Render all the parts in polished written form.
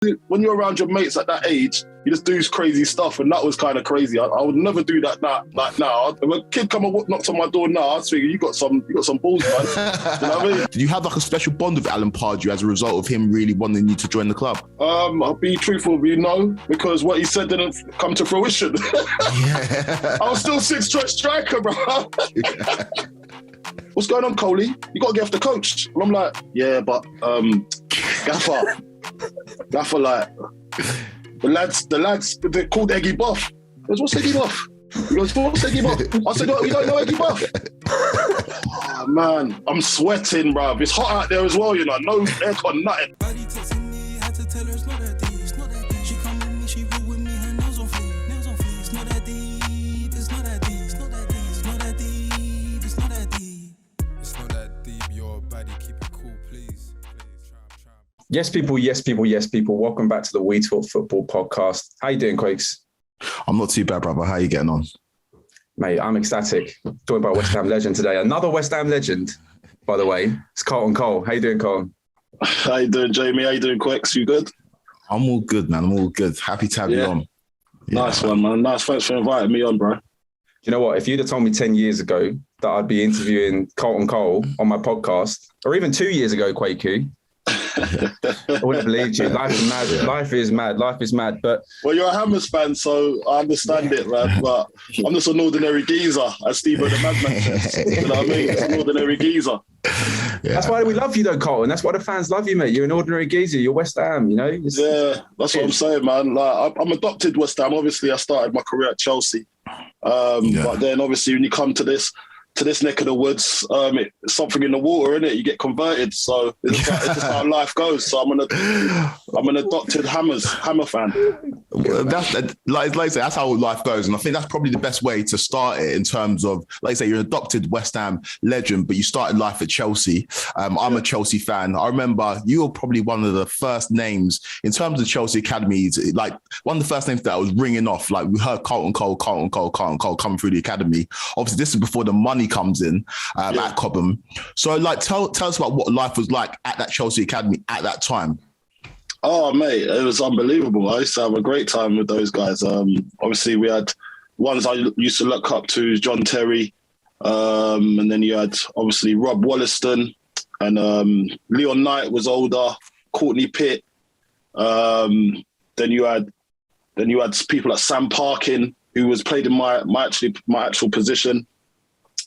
when you're around your mates at that age, you just do crazy stuff, and that was kind of crazy. I would never do that now. Like now, if a kid come and knocks on my door now, I was thinking, you got some balls, man. You know what I mean? Did you have like a special bond with Alan Pardew as a result of him really wanting you to join the club? I'll be truthful with you, no, because what he said didn't come to fruition. I was still six-choice striker, bro. What's going on, Coley? You got to get off the coach. And I'm like, yeah, but Gaffer, like, the lads, they're called Eggy Boff. He goes, what's Eggy Boff? He goes, what's Eggy Boff? I said, you don't know Eggy Boff? Oh, man, I'm sweating, bruv. It's hot out there as well, you know. No aircon, nothing. Yes, people. Welcome back to the We Talk Football podcast. How you doing, Quakes? I'm not too bad, brother. How are you getting on? Mate, I'm ecstatic. Talking about West Ham legend today. Another West Ham legend, by the way. It's Carlton Cole. How you doing, Carlton? How you doing, Jamie? How you doing, Quakes? You good? I'm all good, man. I'm all good. Happy to have you on. Yeah. Nice one, man. Nice. Thanks for inviting me on, bro. You know what? If you'd have told me 10 years ago that I'd be interviewing Carlton Cole on my podcast, or even 2 years ago, Quaku, I wouldn't have believed you. Life is mad. But well, you're a Hammers fan, so I understand it, man. But I'm just an ordinary geezer, as Steve the Madman says. You know what I mean? It's an ordinary geezer. Yeah. That's why we love you, though, Carlton. That's why the fans love you, mate. You're an ordinary geezer. You're West Ham, you know. Yeah, that's what I'm saying, man. Like, I'm adopted West Ham. Obviously, I started my career at Chelsea, but then obviously when you come to this neck of the woods, it's something in the water, innit? You get converted, so it's just how life goes. So I'm an adopted Hammer fan. Well, like I say, that's how life goes, and I think that's probably the best way to start it in terms of, like I say, you're an adopted West Ham legend, but you started life at Chelsea. I'm a Chelsea fan. I remember you were probably one of the first names in terms of Chelsea academies. Like one of the first names that was ringing off. Like we heard Carlton Cole coming through the academy. Obviously, this is before the money comes in at Cobham. So, like, tell us about what life was like at that Chelsea academy at that time. Oh, mate, it was unbelievable. I used to have a great time with those guys. Obviously, we had ones I used to look up to, John Terry, and then you had obviously Rob Wollaston, and Leon Knight was older, Courtney Pitt. Then you had people like Sam Parkin, who was played in my actual position.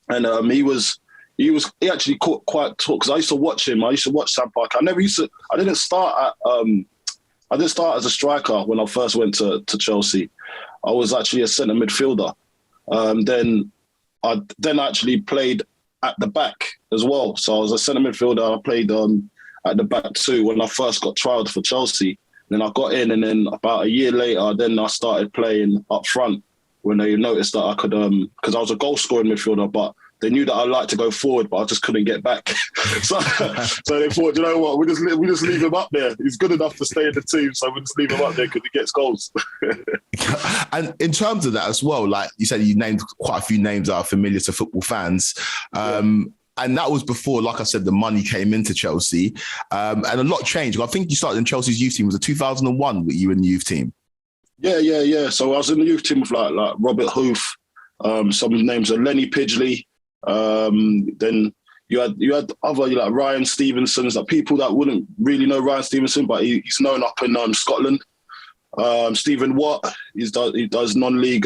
And he actually caught quite tall because I used to watch him. I used to watch Sam Parker. I didn't start as a striker when I first went to Chelsea. I was actually a centre midfielder. Then I actually played at the back as well. So I was a centre midfielder. I played at the back too when I first got trialled for Chelsea. Then I got in, and then about a year later, then I started playing up front. When they noticed that I could, because I was a goal scoring midfielder, but they knew that I liked to go forward, but I just couldn't get back. so they thought, you know what, we just leave him up there. He's good enough to stay in the team, so we just leave him up there because he gets goals. And in terms of that as well, like you said, you named quite a few names that are familiar to football fans. And that was before, like I said, the money came into Chelsea, and a lot changed. I think you started in Chelsea's youth team. Was it 2001 with you in the youth team? Yeah. So I was in the youth team with like Robert Hoof, some names are Lenny Pidgley. Then you had other like Ryan Stevenson's, like people that wouldn't really know Ryan Stevenson, but he's known up in Scotland. Stephen Watt, he does non-league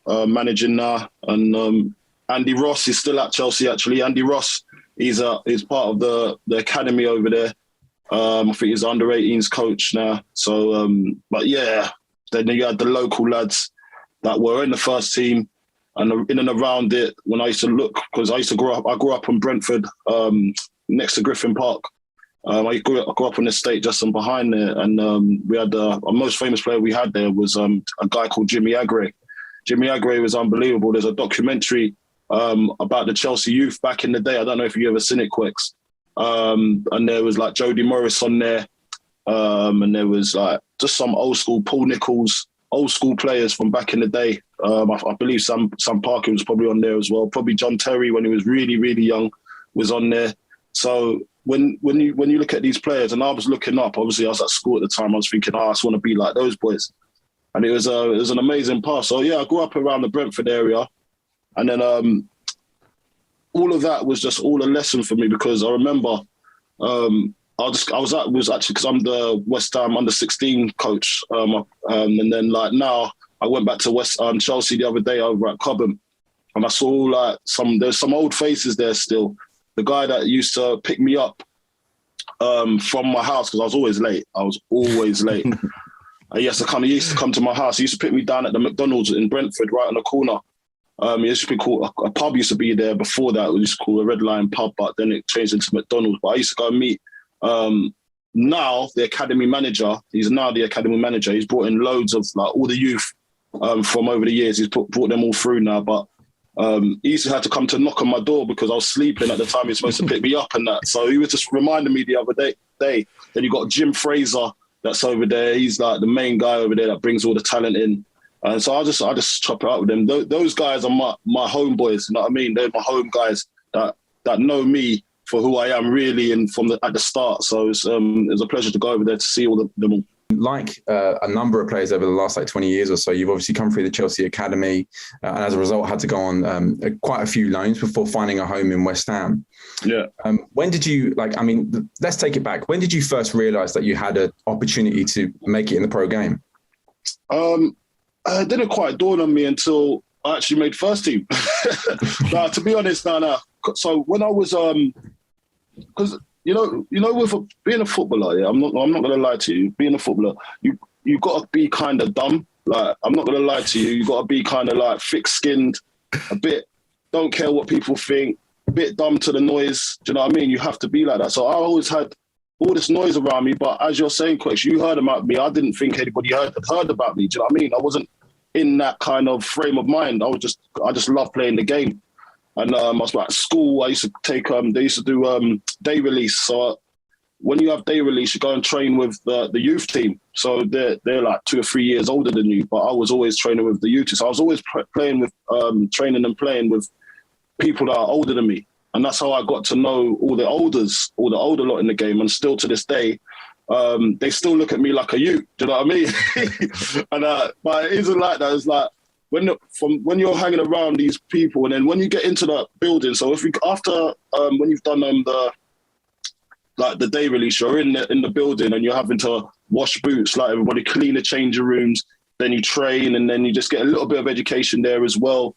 managing now, and Andy Ross is still at Chelsea actually. Andy Ross, he's part of the academy over there. I think he's under 18s coach now. So, but yeah. Then you had the local lads that were in the first team and in and around it. When I used to look, because I grew up in Brentford, next to Griffin Park. I grew up on the estate just on behind there, and we had our most famous player we had there was a guy called Jimmy Agre. Jimmy Agre was unbelievable. There's a documentary about the Chelsea youth back in the day. I don't know if you ever seen it, Quicks. And there was like Jody Morris on there. And there was like just some old school Paul Nichols, old school players from back in the day. I believe Sam Parker was probably on there as well. Probably John Terry when he was really, really young was on there. So when you look at these players, and I was looking up, obviously I was at school at the time, I was thinking, I just want to be like those boys. And it was an amazing pass. So yeah, I grew up around the Brentford area. And then all of that was just all a lesson for me, because I remember I was actually, because I'm the West Ham under-16 coach. And then like now I went back to Chelsea the other day over at Cobham, and I saw like there's some old faces there still. The guy that used to pick me up from my house, because I was always late. He used to come to my house. He used to pick me down at the McDonald's in Brentford, right on the corner. It used to be called, a pub used to be there before that. It was called a Red Lion pub, but then it changed into McDonald's. But I used to go and meet now the academy manager. He's now the academy manager. He's brought in loads of like all the youth from over the years. He's brought them all through now. But he used to have to come to knock on my door because I was sleeping at the time he was supposed to pick me up and that. So he was just reminding me the other day. Then you got Jim Fraser that's over there. He's like the main guy over there that brings all the talent in. And so I just chop it up with them. Those guys are my homeboys, you know what I mean? They're my home guys that know me for who I am really, and at the start. So it was a pleasure to go over there to see all them all. Like a number of players over the last 20 years or so, you've obviously come through the Chelsea Academy and as a result had to go on quite a few loans before finding a home in West Ham. Yeah. When did you, let's take it back. When did you first realise that you had an opportunity to make it in the pro game? It didn't quite dawn on me until I actually made first team. Nah, to be honest, no. So when I was, because with being a footballer, yeah, I'm not gonna lie to you. Being a footballer, you got to be kind of dumb. Like, I'm not gonna lie to you. You got to be kind of like thick-skinned, a bit. Don't care what people think. A bit dumb to the noise. Do you know what I mean? You have to be like that. So I always had all this noise around me, but as you're saying, Quex, you heard about me. I didn't think anybody heard about me. Do you know what I mean? I wasn't in that kind of frame of mind. I just love playing the game. And I was at school. I used to take they used to do day release. So when you have day release, you go and train with the youth team. So they're like 2 or 3 years older than you, but I was always training with the youth team. So I was always training and playing with people that are older than me. And that's how I got to know all the older lot in the game. And still to this day, they still look at me like a youth. Do you know what I mean? And but it isn't like that. It's like when you're hanging around these people, and then when you get into the building. So when you've done the day release, you're in the building and you're having to wash boots like everybody, clean the changing rooms. Then you train, and then you just get a little bit of education there as well.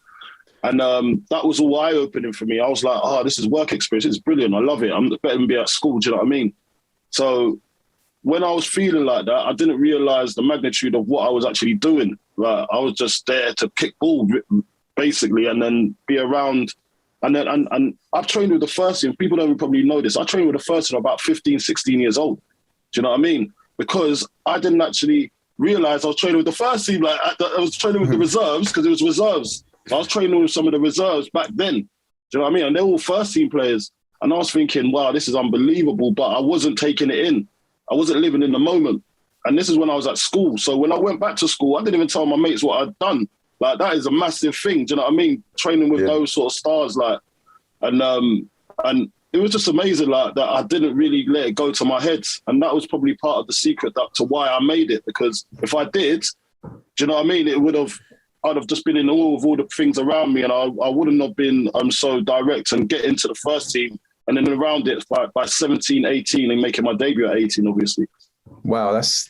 And that was all eye-opening for me. I was like, this is work experience. It's brilliant. I love it. I'm better than be at school. Do you know what I mean? So when I was feeling like that, I didn't realise the magnitude of what I was actually doing. Like, I was just there to kick ball, basically, and then be around. And I've trained with the first team. People don't probably know this. I trained with the first team about 15, 16 years old. Do you know what I mean? Because I didn't actually realise I was training with the first team. Like, I was training with the reserves because it was reserves. I was training with some of the reserves back then. Do you know what I mean? And they're all first team players. And I was thinking, wow, this is unbelievable. But I wasn't taking it in. I wasn't living in the moment. And this is when I was at school. So when I went back to school, I didn't even tell my mates what I'd done. Like, that is a massive thing. Do you know what I mean? Training with those sort of stars, like, and it was just amazing, like, that I didn't really let it go to my head. And that was probably part of the secret to why I made it. Because if I did, do you know what I mean? I'd have just been in awe of all the things around me, and I wouldn't have been so direct and get into the first team, and then around it by 17, 18, and making my debut at 18, obviously. Wow, that's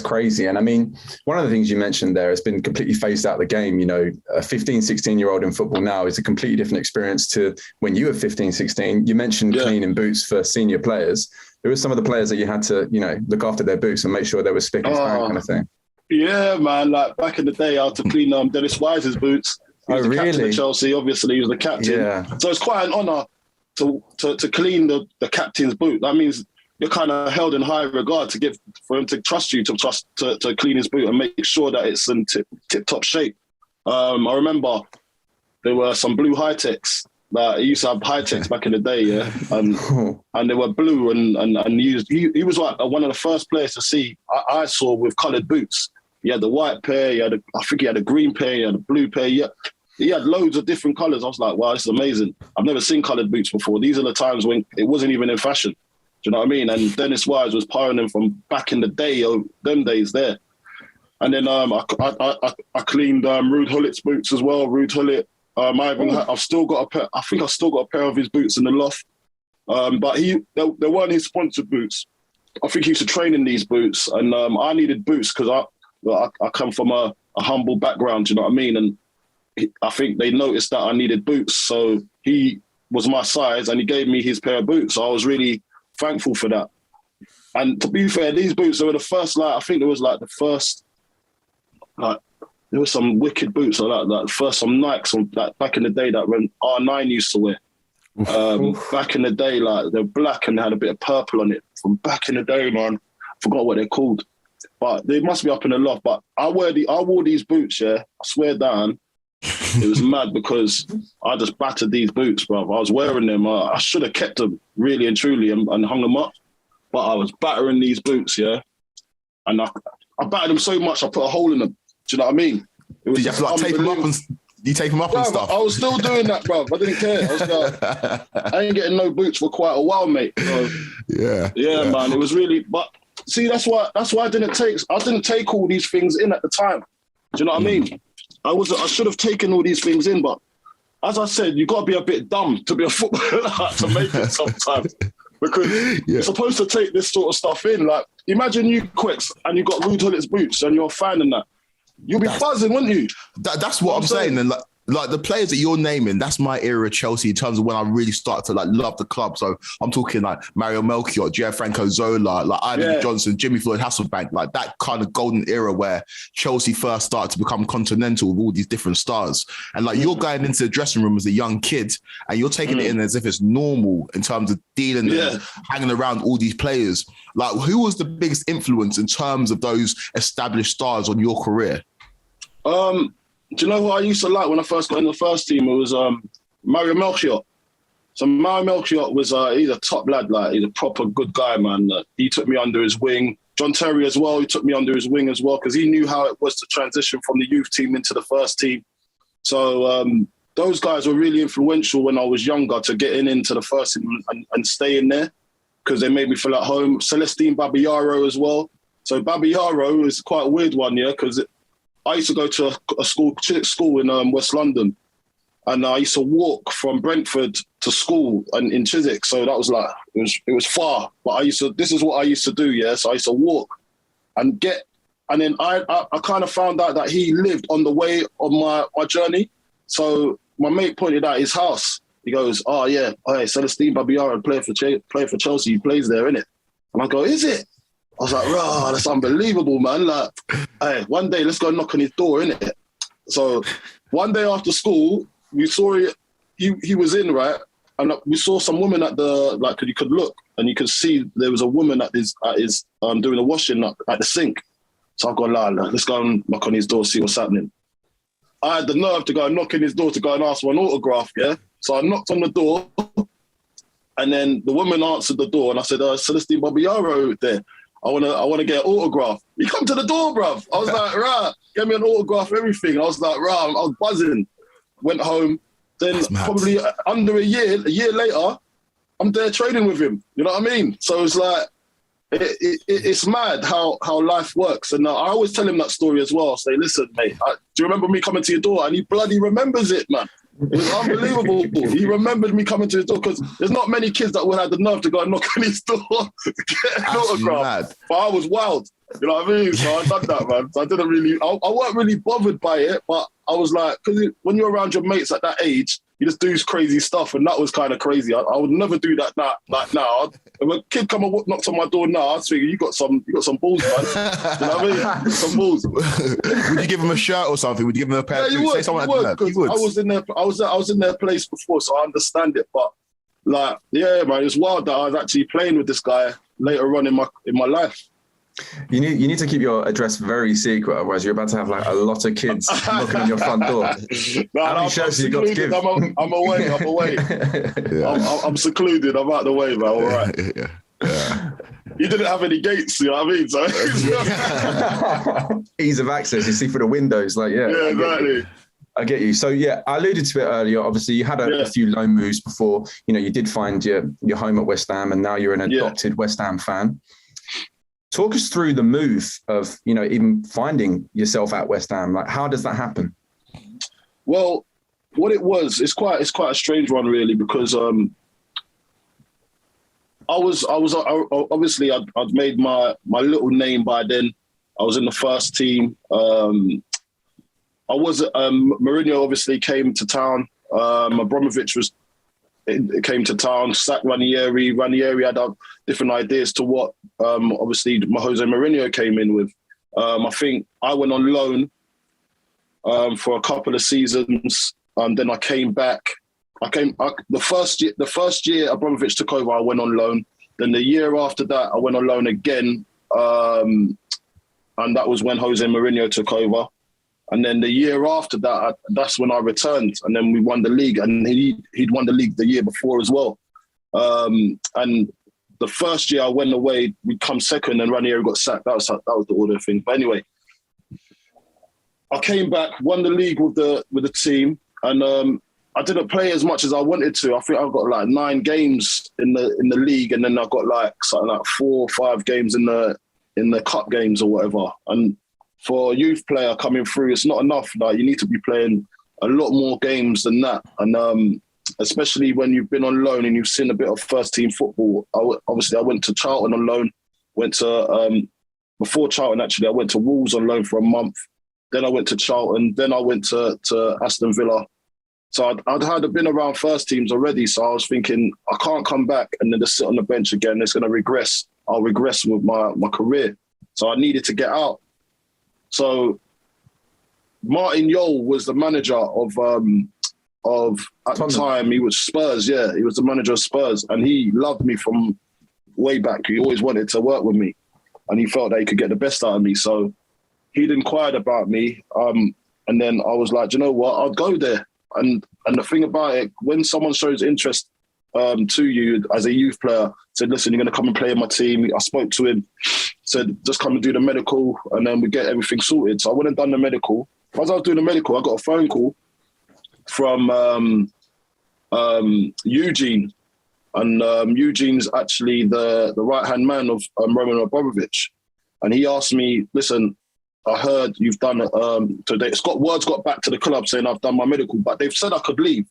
crazy. And I mean, one of the things you mentioned there has been completely phased out of the game. You know, a 15, 16-year-old in football now is a completely different experience to when you were 15, 16. You mentioned cleaning boots for senior players. Who were some of the players that you had to, look after their boots and make sure they were spick and span kind of thing? Yeah, man. Like, back in the day, I had to clean Dennis Wise's boots. He was the captain of Chelsea, obviously. He was the captain. Yeah. So it's quite an honour to clean the captain's boot. That means you're kind of held in high regard for him to trust you to clean his boot and make sure that it's in tip-top shape. I remember there were some blue high-techs. He used to have high-techs back in the day, yeah, and they were blue and used. He was like one of the first players to see I saw with coloured boots. He had the white pair. I think he had a green pair. He had a blue pair. He had loads of different colours. I was like, wow, this is amazing. I've never seen coloured boots before. These are the times when it wasn't even in fashion. you know what I mean? And Dennis Wise was powering them from back in the day, them days there. And then I cleaned Ruud Hullit's boots as well. Ruud Hullit. I've still got a pair. I think I've still got a pair of his boots in the loft. But they weren't his sponsored boots. I think he used to train in these boots, and I needed boots because I come from a humble background. You know what I mean? And I think they noticed that I needed boots, so he was my size, and he gave me his pair of boots. So I was really thankful for that. And to be fair, these boots, they were the first. I think it was the first. There were some wicked boots like first some Nikes back in the day that when R9 used to wear. Back in the day, they're black and they had a bit of purple on it. From back in the day, man, I forgot what they're called, but they must be up in the loft. But I wore these boots. Yeah, I swear down, it was mad because I just battered these boots, bro. I was wearing them. I should have kept them really and truly and hung them up, but I was battering these boots. Yeah, and I battered them so much I put a hole in them. Do you know what I mean? Did you have to tape them up and you tape them up and stuff? I was still doing that, bro. I didn't care. I was I ain't getting no boots for quite a while, mate. So, yeah, man. It was really, but see, that's why I didn't take all these things in at the time. Do you know what I mean? I should have taken all these things in, but as I said, you got to be a bit dumb to be a footballer to make it sometimes. Because you're supposed to take this sort of stuff in. Imagine you quicks and you got Ruud Hullit's boots and you're a fan in that. You'll be buzzing, wouldn't you? That's what I'm saying. And like the players that you're naming, that's my era of Chelsea in terms of when I really started to love the club. So I'm talking Mario Melchior, Gianfranco Zola, Ivan Johnson, Jimmy Floyd Hasselbank, that kind of golden era where Chelsea first started to become continental with all these different stars. And you're going into the dressing room as a young kid and you're taking it in as if it's normal in terms of dealing and hanging around all these players. Who was the biggest influence in terms of those established stars on your career? Do you know who I used to like when I first got in the first team? It was Mario Melchior. So Mario Melchior was he's a top lad, he's a proper good guy, man. He took me under his wing. John Terry as well, he took me under his wing as well because he knew how it was to transition from the youth team into the first team. So those guys were really influential when I was younger to getting into the first team and staying there because they made me feel at home. Celestine Babayaro as well. So Babayaro is quite a weird one, because I used to go to a school in West London, and I used to walk from Brentford to school and in Chiswick. So that was it was far, but this is what I used to do. Yeah. So I used to walk and then I kind of found out that he lived on the way of my journey. So my mate pointed out his house. He goes, "Oh yeah, Celestine Babayaro play for Chelsea. He plays there, innit?" And I go, "Is it?" I was like, "Rah, that's unbelievable, man. Hey, one day let's go knock on his door, innit?" So one day after school, we saw he was in, right? And we saw some woman at you could look and you could see there was a woman at his doing the washing at the sink. So I go, let's go and knock on his door, see what's happening. I had the nerve to go and knock on his door to go and ask for an autograph, yeah? So I knocked on the door and then the woman answered the door and I said, Celestine Babayaro there. I want to get an autograph. He come to the door, bruv. I was like, "Rah, get me an autograph, everything." I was like, "Rah," I was buzzing. Went home. Then probably under a year later, I'm there training with him. You know what I mean? So it's it's mad how life works. And I always tell him that story as well. I say, "Listen, mate, do you remember me coming to your door?" And he bloody remembers it, man. It was unbelievable. He remembered me coming to his door because there's not many kids that would have the nerve to go and knock on his door to get an autograph. But I was wild. You know what I mean? So I done that, man. So I didn't really, I weren't really bothered by it, but I was like, because when you're around your mates at that age, you just do crazy stuff, and that was kind of crazy. I would never do that now. If a kid come and knocks on my door now, I'd figure you got some balls, man. You know what I mean? Some balls. Would you give him a shirt or something? Would you give him a pair of boots? Say something like that. I was in there. I was in their place before, so I understand it. But man, it was wild that I was actually playing with this guy later on in my life. You need to keep your address very secret, otherwise you're about to have a lot of kids knocking on your front door. How many shirts you got to give? I'm away. Yeah. I'm secluded. I'm out the way, man. All right. Yeah. You didn't have any gates, you know what I mean? So ease of access. You see through the windows, Yeah, exactly. I get you. So yeah, I alluded to it earlier. Obviously, you had a few loan moves before. You know, you did find your home at West Ham, and now you're an adopted West Ham fan. Talk us through the move of, you know, even finding yourself at West Ham. Like, how does that happen? Well, what it was, it's quite a strange one, really, because obviously I'd made my little name by then. I was in the first team. Mourinho obviously came to town. Abramovich came to town, sacked Ranieri. Ranieri had different ideas to what obviously Jose Mourinho came in with. I think I went on loan for a couple of seasons. Then I came back. The first year Abramovich took over, I went on loan. Then the year after that, I went on loan again. And that was when Jose Mourinho took over. And then the year after that, that's when I returned. And then we won the league. And he'd won the league the year before as well. And the first year I went away, we'd come second and Ranieri got sacked. That was the order thing. But anyway, I came back, won the league with the team. And I didn't play as much as I wanted to. I think I've got like 9 games in the league. And then I got like something like 4 or 5 games in the cup games or whatever. And for a youth player coming through, it's not enough. Like, you need to be playing a lot more games than that. And especially when you've been on loan and you've seen a bit of first team football. Obviously, I went to Charlton on loan. Before Charlton, actually, I went to Wolves on loan for a month. Then I went to Charlton. Then I went to Aston Villa. So I'd been around first teams already. So I was thinking, I can't come back and then just sit on the bench again. It's going to regress. I'll regress with my career. So I needed to get out. So Martin Jol was the manager of at the time, he was Spurs, yeah. He was the manager of Spurs and he loved me from way back. He always wanted to work with me and he felt that he could get the best out of me. So he'd inquired about me and then I was like, you know what, I'll go there. And the thing about it, when someone shows interest to you as a youth player, said, listen, you're going to come and play in my team. I spoke to him, said, just come and do the medical and then we get everything sorted. So I went and done the medical. As I was doing the medical, I got a phone call from Eugene. And Eugene's actually the right-hand man of Roman Abramovich. And he asked me, listen, I heard you've done it today. Words got back to the club saying I've done my medical, but they've said I could leave.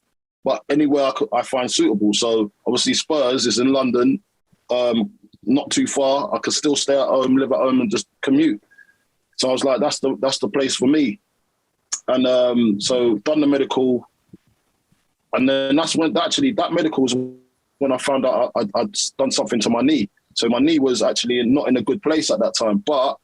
But anywhere I find suitable. So obviously Spurs is in London, not too far. I could still stay at home, live at home and just commute. So I was like, that's the place for me. And so done the medical. And then that's when that medical was when I found out I'd done something to my knee. So my knee was actually not in a good place at that time. But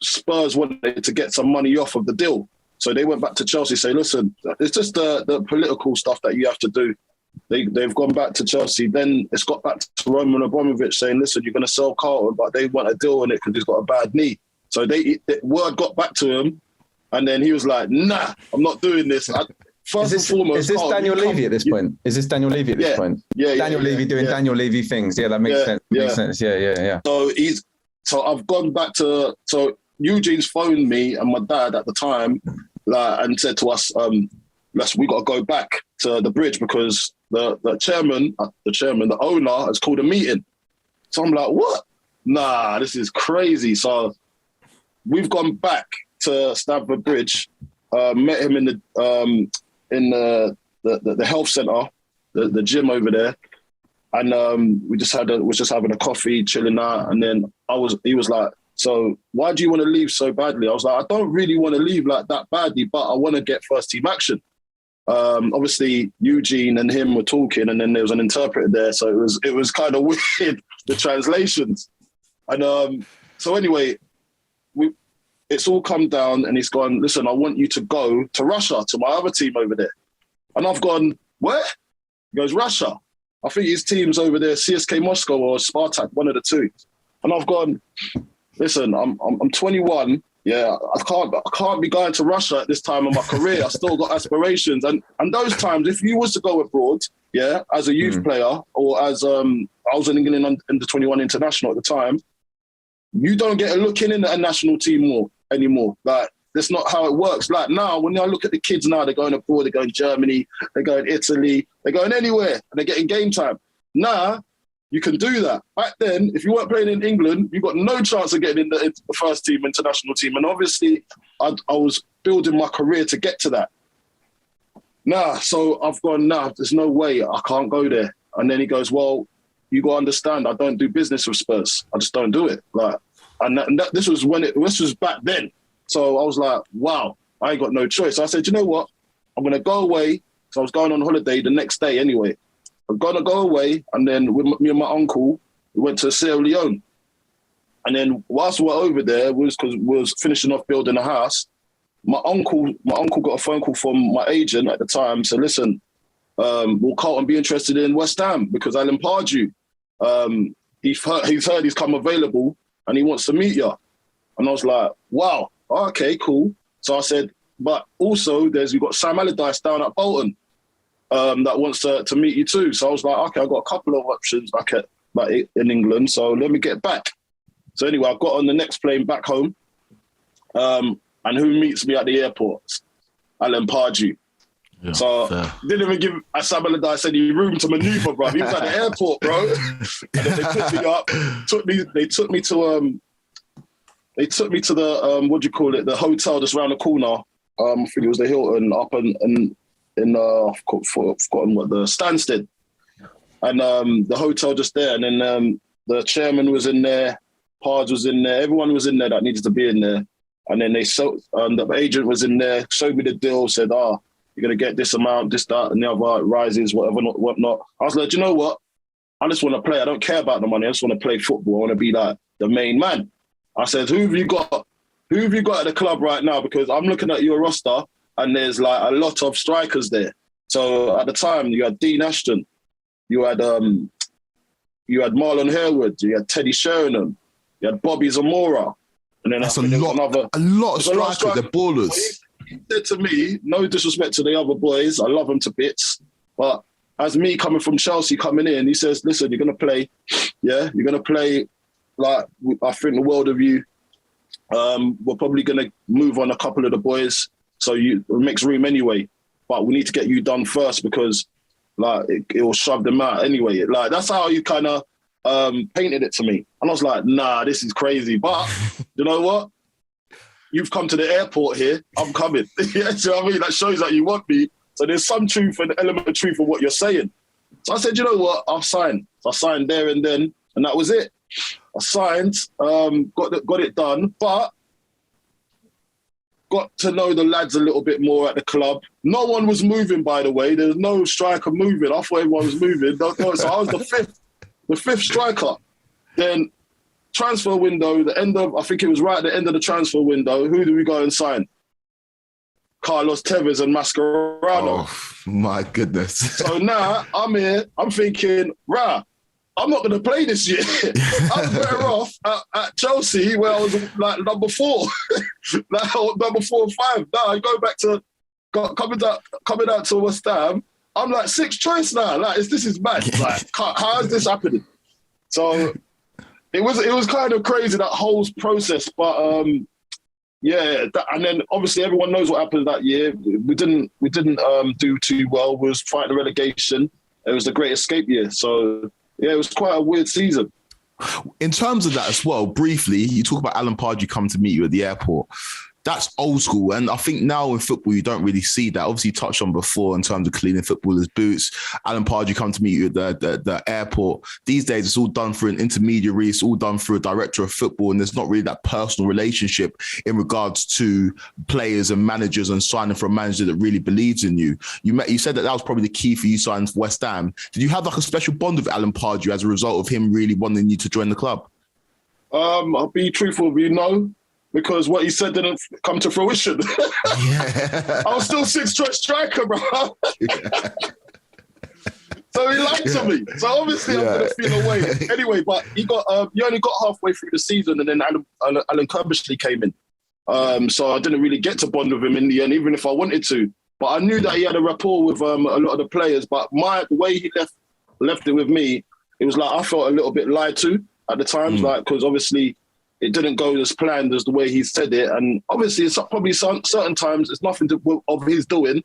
Spurs wanted to get some money off of the deal. So they went back to Chelsea, say, listen, it's just the political stuff that you have to do. They've gone back to Chelsea. Then it's got back to Roman Abramovich saying, listen, you're going to sell Carlton, but they want a deal on it because he's got a bad knee. So word got back to him. And then he was like, nah, I'm not doing this. Is this Daniel Levy at this point? Is this Daniel Levy at this point? Yeah. Daniel Levy doing Daniel Levy things. Yeah, that makes sense. Makes sense. Yeah. So I've gone back to, so Eugene's phoned me and my dad at the time, and said to us, we got to go back to the bridge because the chairman, the owner has called a meeting. So I'm like, what? Nah, this is crazy. So we've gone back to Stamford Bridge, met him in the health centre, the gym over there. And we just having a coffee, chilling out. And then he was like, so why do you want to leave so badly? I was like, I don't really want to leave like that badly, but I want to get first team action. Obviously Eugene and him were talking and then there was an interpreter there. So it was kind of weird, the translations. And so anyway, it's all come down and he's gone, listen, I want you to go to Russia, to my other team over there. And I've gone, where? He goes, Russia. I think his team's over there, CSK Moscow or Spartak, one of the two. And I've gone, listen, I'm 21. Yeah, I can't be going to Russia at this time of my career. I still got aspirations. And those times, if you was to go abroad, yeah, as a youth player or as I was in England under 21 international at the time, you don't get a look in a national team anymore. Like that's not how it works. Like now, when I look at the kids now, they're going abroad, they're going Germany, they're going Italy, they're going anywhere, and they're getting game time. Now, you can do that. Back then, if you weren't playing in England, you got no chance of getting in the first team, international team. And obviously, I was building my career to get to that. So I've gone, there's no way, I can't go there. And then he goes, well, you got to understand, I don't do business with Spurs. I just don't do it. This was back then. So I was like, wow, I ain't got no choice. So I said, you know what? I'm going to go away. So I was going on holiday the next day anyway. I'm going to go away. And then with me and my uncle, we went to Sierra Leone. And then whilst we were over there, because we was finishing off building a house, my uncle got a phone call from my agent at the time. Said, listen, will Carlton be interested in West Ham? Because Alan Pardew, he's heard he's come available and he wants to meet you. And I was like, wow, okay, cool. So I said, but also we've got Sam Allardyce down at Bolton that wants to meet you too. So I was like, okay, I've got a couple of options back in England. So let me get back. So anyway, I got on the next plane back home. And who meets me at the airport? Alan Pardew. Yeah, so didn't even give Sam Allardyce any room to manoeuvre, bro. He was at the airport, bro. And then they picked me up. They took me to the what do you call it? The hotel just around the corner. I think it was the Hilton up in I've forgotten what the Stansted. And the hotel just there. And then the chairman was in there, Pards was in there, everyone was in there that needed to be in there. And then the agent was in there, showed me the deal, said, you're going to get this amount, this, that, and the other, rises, whatever, whatnot. I was like, you know what? I just want to play. I don't care about the money. I just want to play football. I want to be like the main man. I said, who have you got? Who have you got at the club right now? Because I'm looking at your roster and there's like a lot of strikers there. So at the time, you had Dean Ashton, you had Marlon Harewood, you had Teddy Sheringham, you had Bobby Zamora. And then that's a lot of strikers. They're ballers. He said to me, no disrespect to the other boys, I love them to bits, but as me coming from Chelsea coming in, he says, listen, you're going to play, you're going to play like I think the world of you. We're probably going to move on a couple of the boys, so it makes room anyway. But we need to get you done first because like it will shove them out anyway. Like that's how you kind of painted it to me. And I was like, nah, this is crazy. But you know what? You've come to the airport here. I'm coming. Yeah, do you know what I mean? That shows that you want me. So there's some truth and element of truth in what you're saying. So I said, you know what? I'll sign. So I signed there and then, and that was it. I signed, got it done, but got to know the lads a little bit more at the club. No one was moving, by the way. There was no striker moving. I thought everyone was moving. So I was the fifth striker. Then transfer window, I think it was right at the end of the transfer window. Who do we go and sign? Carlos Tevez and Mascherano. Oh, my goodness. So now I'm here, I'm thinking, I'm not going to play this year. I'm better off at Chelsea where I was like number 4, number 4 or 5. Now I go back to coming out to West Ham. I'm like 6th choice now. Like this is mad. Like how is this happening? So it was kind of crazy that whole process, but and then obviously everyone knows what happened that year. We didn't do too well. We was fighting relegation. It was the Great Escape year. So yeah, it was quite a weird season. In terms of that as well, briefly, you talk about Alan Pardew coming to meet you at the airport. That's old school. And I think now in football, you don't really see that. Obviously, you touched on before in terms of cleaning footballers' boots. Alan Pardew come to meet you at the airport. These days, it's all done through an intermediary. It's all done through a director of football. And there's not really that personal relationship in regards to players and managers and signing for a manager that really believes in you. You said that was probably the key for you signing for West Ham. Did you have like a special bond with Alan Pardew as a result of him really wanting you to join the club? I'll be truthful with you, no. Because what he said didn't come to fruition. Yeah. I was still 6th choice striker, bro. Yeah. So he lied to me. So obviously I'm going to feel away. Anyway, but he only got halfway through the season and then Alan Curbishley came in. So I didn't really get to bond with him in the end, even if I wanted to. But I knew that he had a rapport with a lot of the players. But the way he left it with me, it was like I felt a little bit lied to at the times, like because obviously it didn't go as planned as the way he said it. And obviously, it's probably certain times it's nothing of his doing,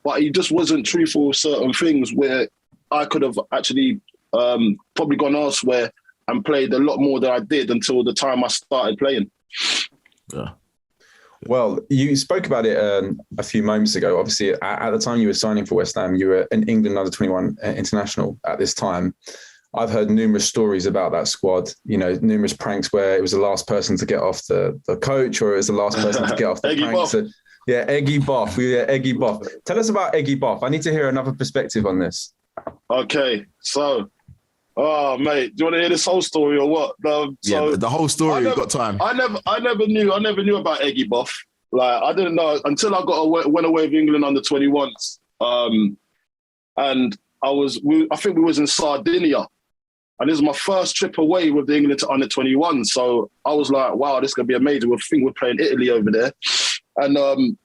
but he just wasn't truthful with certain things where I could have actually probably gone elsewhere and played a lot more than I did until the time I started playing. Yeah. Well, you spoke about it a few moments ago. Obviously, at the time you were signing for West Ham, you were an England under-21 international at this time. I've heard numerous stories about that squad, numerous pranks where it was the last person to get off the coach, or it was the last person to get off the Eggy pranks. Boff. Yeah, Eggy Boff. Eggy Boff. Tell us about Eggy Boff. I need to hear another perspective on this. Okay, so, mate, do you want to hear this whole story or what? Yeah, the whole story. We've got time. I never knew about Eggy Boff. Like, I didn't know until I went away with England under 21s. And I think we was in Sardinia. And this is my first trip away with the England to under 21. So I was like, wow, this is going to be amazing. I think we're playing Italy over there. And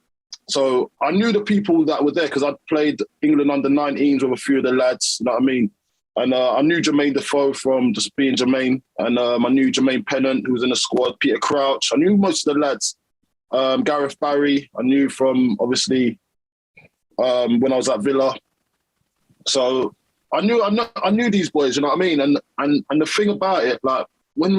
so I knew the people that were there because I'd played England under 19s with a few of the lads, you know what I mean? And I knew Jermaine Defoe from just being Jermaine. And I knew Jermaine Pennant, who was in the squad, Peter Crouch. I knew most of the lads. Gareth Barry, I knew from, obviously, when I was at Villa. So I knew these boys, you know what I mean? And the thing about it, like, when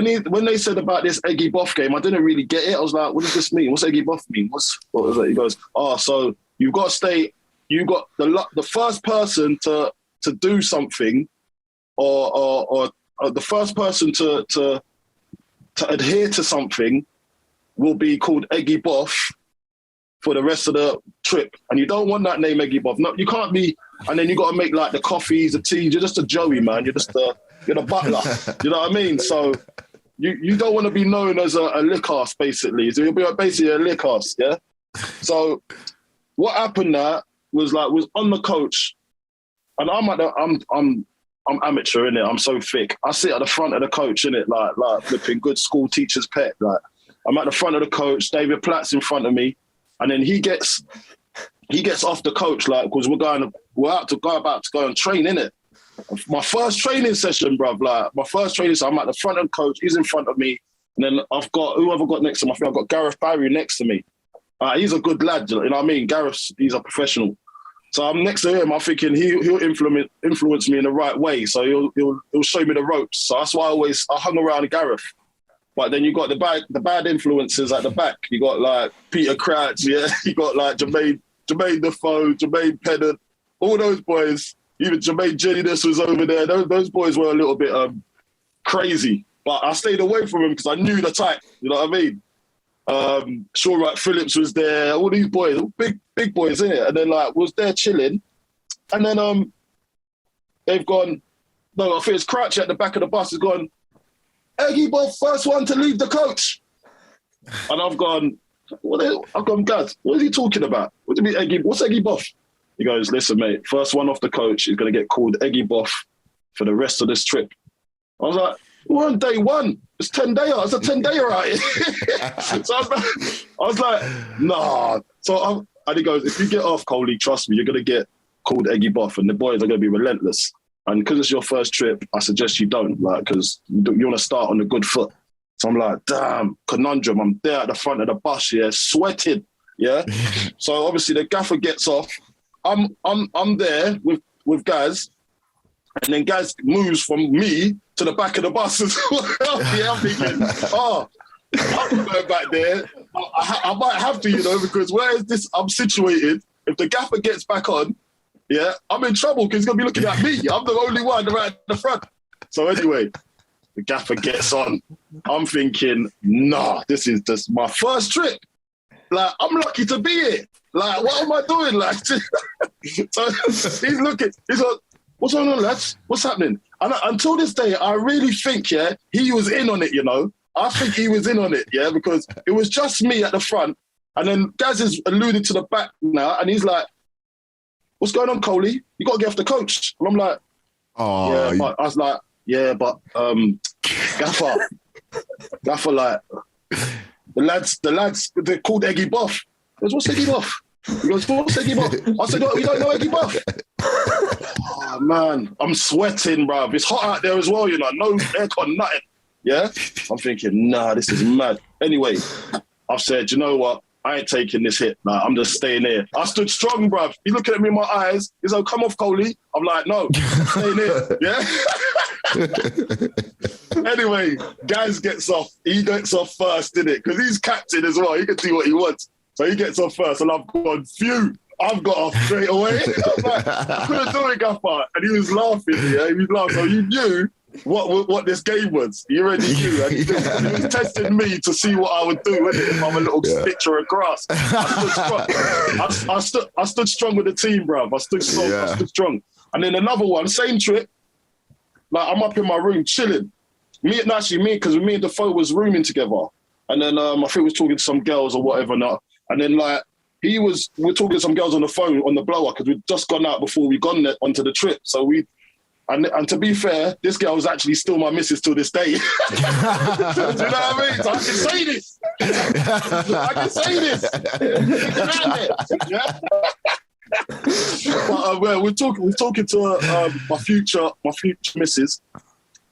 they said about this Eggy Boff game, I didn't really get it. I was like, what does this mean? What's Eggy Boff mean? What was it? He goes, so you've got to stay, you got the first person to do something or the first person to adhere to something will be called Eggy Boff for the rest of the trip. And you don't want that name, Eggy Boff. No, you can't be, and then you got to make like the coffees, the teas. You're just a Joey, man. You're the butler. You know what I mean? So you don't want to be known as a lick arse, basically. So you'll be basically a lick arse, yeah? So what happened there was on the coach, and I'm amateur, innit? I'm so thick. I sit at the front of the coach, innit? Like flipping good school teacher's pet. Like, I'm at the front of the coach, David Platt's in front of me, and then he gets off the coach, like, because we're about to go and train, innit? My first training session, bruv, I'm at the front of the coach, he's in front of me, and then I've got, whoever got next to me, I think I've got Gareth Barry next to me. He's a good lad, you know what I mean? He's a professional. So I'm next to him, I'm thinking he'll influence me in the right way, so he'll show me the ropes. So that's why I hung around Gareth. But then you got the bad influences at the back. You got like Peter Crouch, yeah. You got like Jermaine Defoe, Jermaine Pennant, all those boys. Even Jermaine Jennings was over there. Those boys were a little bit crazy. But I stayed away from them because I knew the type. You know what I mean? Shaw Wright Phillips was there. All these boys, big boys, innit? And then like was there chilling. And then they've gone. No, I think it's Crouch at the back of the bus has gone. Eggy Boff, first one to leave the coach. And I've gone, Gad, what is he talking about? What do you mean Eggy? What's Eggy Boff? He goes, listen, mate, first one off the coach is going to get called Eggy Boff for the rest of this trip. I was like, we're on day one. It's 10-dayer. It's a 10-dayer out here. So I was like, nah. And he goes, if you get off, Coley, trust me, you're going to get called Eggy Boff and the boys are going to be relentless. And because it's your first trip, I suggest you don't, like, because you want to start on a good foot. So I'm like, damn, conundrum. I'm there at the front of the bus, yeah, sweating, yeah. So obviously the gaffer gets off. I'm there with Gaz, and then Gaz moves from me to the back of the bus as well. Yeah, I'm thinking, I'm going back there. I might have to, because where is this? I'm situated. If the gaffer gets back on, yeah, I'm in trouble because he's going to be looking at me. I'm the only one right at the front. So anyway, the gaffer gets on. I'm thinking, nah, this is just my first trip. Like, I'm lucky to be here. Like, what am I doing? Like, so he's looking. He's like, what's going on, lads? What's happening? And until this day, I really think, yeah, he was in on it, I think he was in on it, yeah, because it was just me at the front. And then Gaz is alluded to the back now, and he's like, what's going on, Coley? You got to get off the coach. And I'm like, yeah, but I was like, yeah, but Gaffer, like, the lads, they're called Eggy Boff. He goes, what's Eggy Boff? He goes, what's Eggy Boff? I said, you don't know Eggy Boff? Oh, man, I'm sweating, bruv. It's hot out there as well, no aircon, nothing. Yeah? I'm thinking, nah, this is mad. Anyway, I've said, you know what? I ain't taking this hit. Like, I'm just staying here. I stood strong, bruv. He's looking at me in my eyes. He's like, come off, Coley. I'm like, no, I'm staying here. Yeah? Anyway, Gaz gets off. He gets off first, innit? Because he's captain as well. He can do what he wants. So he gets off first, and I've gone, phew. I've got off straight away. I'm like, I couldn't do it, Gaffer. And he was laughing, yeah? He was laughing. So he knew what this game was. He already knew. And he was testing me to see what I would do, innit? If I'm a little stitcher of grass. I stood strong with the team, bruv. I stood strong. And then another one, same trip. Like, I'm up in my room chilling. Because me and Defoe was rooming together. And then I think we was talking to some girls or whatever now. And then like we're talking to some girls on the phone on the blower because we'd just gone out before we gone onto the trip. So and to be fair, this girl was actually still my missus till this day. Do you know what I mean? So I can say this. Yeah. But we're talking to my future missus,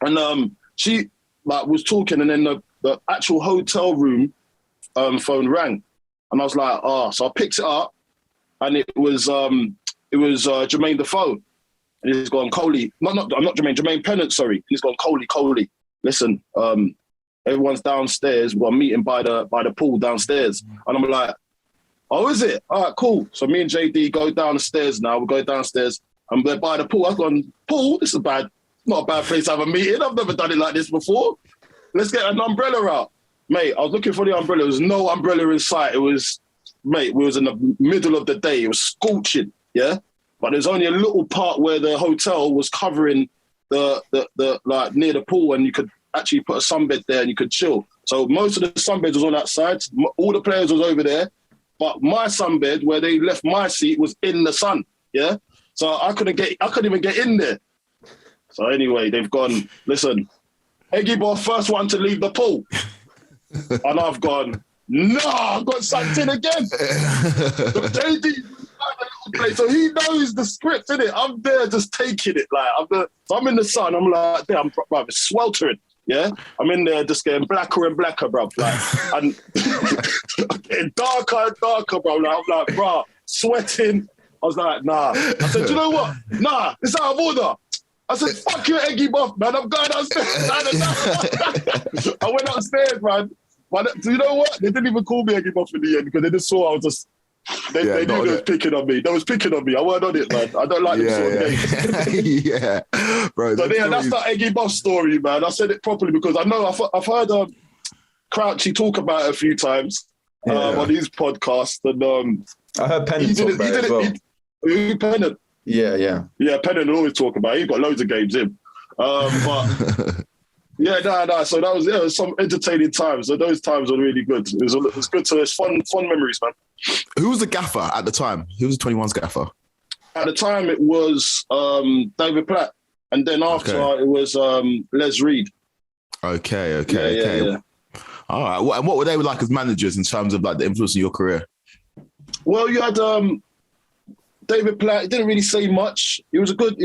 and she was talking, and then the actual hotel room phone rang, and I was like, so I picked it up, and it was Jermaine Defoe, and he's gone, Coley, I'm not Jermaine Pennant, sorry. He's gone, Coley, listen, everyone's downstairs. We're meeting by the pool downstairs, and I'm like, oh, is it? All right, cool. So me and JD go downstairs now. We go downstairs, and we're by the pool. I've gone, pool? This is not a bad place to have a meeting. I've never done it like this before. Let's get an umbrella out. Mate, I was looking for the umbrella. There was no umbrella in sight. It was, we was in the middle of the day. It was scorching, yeah? But there's only a little part where the hotel was covering the like near the pool, and you could actually put a sunbed there and you could chill. So most of the sunbeds was on that side. All the players was over there. But my sunbed, where they left my seat, was in the sun, yeah? So I couldn't even get in there. So anyway, they've gone, listen, Eggy Boff, first one to leave the pool. And I've gone, no, I've got sucked in again. So JD, so he knows the script, innit? I'm there just taking it. Like, so I'm in the sun, I'm like, damn, bruv, it's sweltering. Yeah, I'm in there just getting blacker and blacker, bro. Like, and getting darker and darker, bro. Like, I'm like, bro, sweating. I was like, nah. I said, you know what? Nah, it's out of order. I said, fuck you, Eggy Boff, man. I'm going upstairs. I went upstairs, man. But you know what? They didn't even call me Eggy Boff in the end because they just saw I was just. They knew they was picking on me. They was picking on me. I weren't on it, man. I don't like them sort of games. Yeah, bro. So that's that Eggy Boff story, man. I said it properly because I know I've heard Crouchy talk about it a few times on his podcast, and I heard Pennant talk about it as well. Pennant. Yeah. Pennant will always talk about it. He's got loads of games in, but. Yeah, nah. So that was some entertaining times. So those times were really good. It was good. So it's fun memories, man. Who was the gaffer at the time? Who was the 21's gaffer? At the time, it was David Platt, and then after it was Les Reed. Okay. Yeah. All right. And what were they like as managers in terms of like the influence in your career? Well, you had David Platt. He didn't really say much. He was good,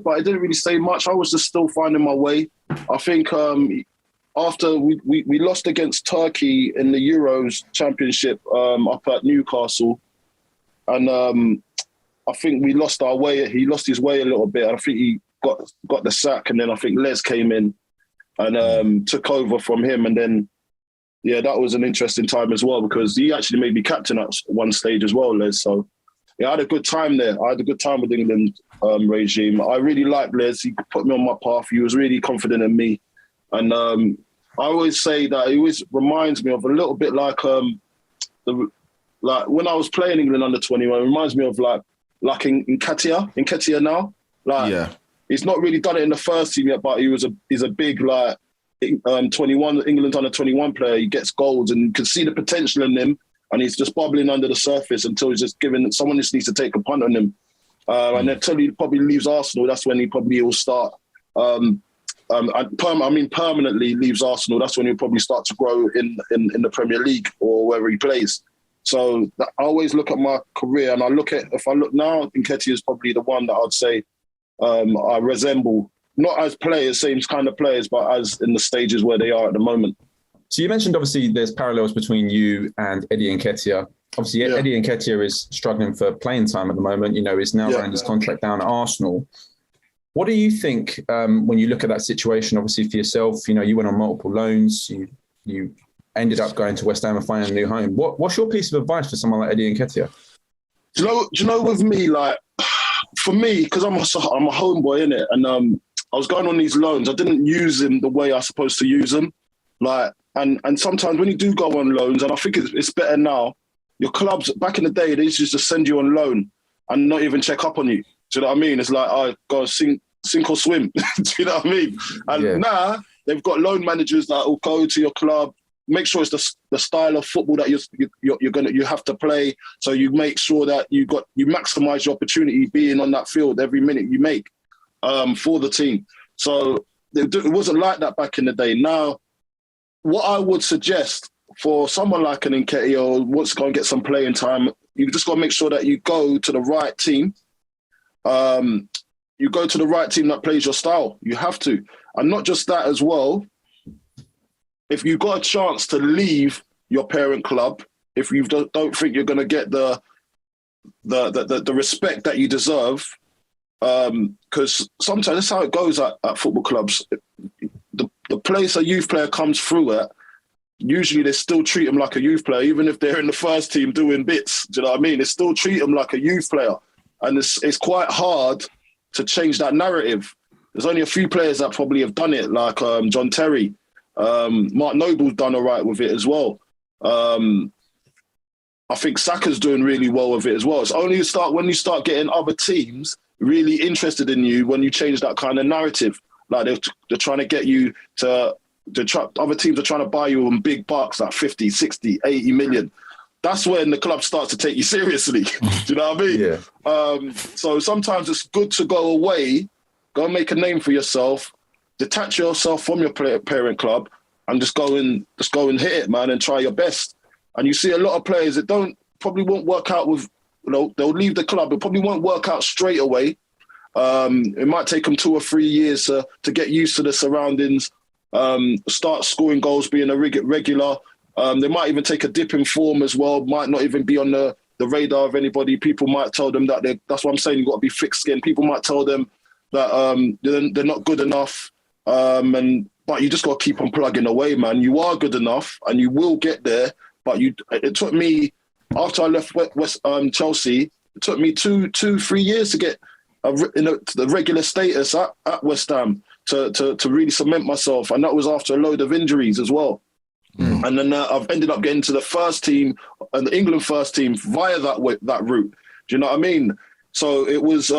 but he didn't really say much. I was just still finding my way. I think after we lost against Turkey in the Euros Championship up at Newcastle, and I think we lost our way. He lost his way a little bit. I think he got the sack, and then I think Les came in and took over from him. And then, yeah, that was an interesting time as well because he actually made me captain at one stage as well, Les. So, yeah, I had a good time there. I had a good time with the England regime. I really liked Les. He put me on my path. He was really confident in me. And I always say that he always reminds me of a little bit like when I was playing England under 21, it reminds me of like in Nketiah now. He's not really done it in the first team yet, but he's a big 21 England under 21 player. He gets goals and you can see the potential in him. And he's just bubbling under the surface until he's just someone just needs to take a punt on him. And until he probably leaves Arsenal, that's when he probably will start. Permanently leaves Arsenal. That's when he'll probably start to grow in the Premier League or wherever he plays. So I always look at my career, and if I look now, Nketiah is probably the one that I'd say I resemble not as players, same kind of players, but as in the stages where they are at the moment. So you mentioned obviously there's parallels between you and Eddie Nketiah. Obviously, Eddie Nketiah is struggling for playing time at the moment. You know, he's now running his contract down at Arsenal. What do you think when you look at that situation? Obviously, for yourself, you know, you went on multiple loans. You ended up going to West Ham and finding a new home. What's your piece of advice for someone like Eddie Nketiah? Do you know, with me, like, for me, because I'm a homeboy, innit? And I was going on these loans. I didn't use them the way I was supposed to use them. Like, and sometimes when you do go on loans, and I think it's better now, your clubs, back in the day, they used to just send you on loan and not even check up on you. Do you know what I mean? It's like, oh, go sink or swim. Do you know what I mean? And now they've got loan managers that will go to your club, make sure it's the style of football that you have to play. So you make sure that you maximise your opportunity being on that field every minute you make for the team. So it wasn't like that back in the day. Now, what I would suggest for someone like an Nketiah or wants to go and get some playing time, you just got to make sure that you go to the right team. You go to the right team that plays your style. You have to. And not just that as well. If you've got a chance to leave your parent club, if you don't think you're going to get the respect that you deserve, because sometimes that's how it goes at football clubs. The place a youth player comes through at, usually they still treat them like a youth player, even if they're in the first team doing bits. Do you know what I mean? They still treat them like a youth player. And it's quite hard to change that narrative. There's only a few players that probably have done it, like John Terry. Mark Noble's done all right with it as well. I think Saka's doing really well with it as well. It's only when you start getting other teams really interested in you when you change that kind of narrative. Like they're trying to get you to other teams are trying to buy you on big bucks, like 50, 60, 80 million. That's when the club starts to take you seriously. Do you know what I mean? Yeah. So sometimes it's good to go away, go and make a name for yourself, detach yourself from your parent club, and just go and hit it, man, and try your best. And you see a lot of players that probably won't work out with, they'll leave the club. It probably won't work out straight away. It might take them 2 or 3 years to get used to the surroundings, start scoring goals, being a regular. They might even take a dip in form as well, might not even be on the radar of anybody. People might tell them that that's what I'm saying, you've got to be thick-skinned. People might tell them that they're not good enough, but you just got to keep on plugging away, man. You are good enough and you will get there, but it took me, after I left Chelsea, it took me 2-3 years to get the regular status at West Ham to really cement myself, and that was after a load of injuries as well. And then I've ended up getting to the first team and the England first team via that route. Do you know what I mean? So it was.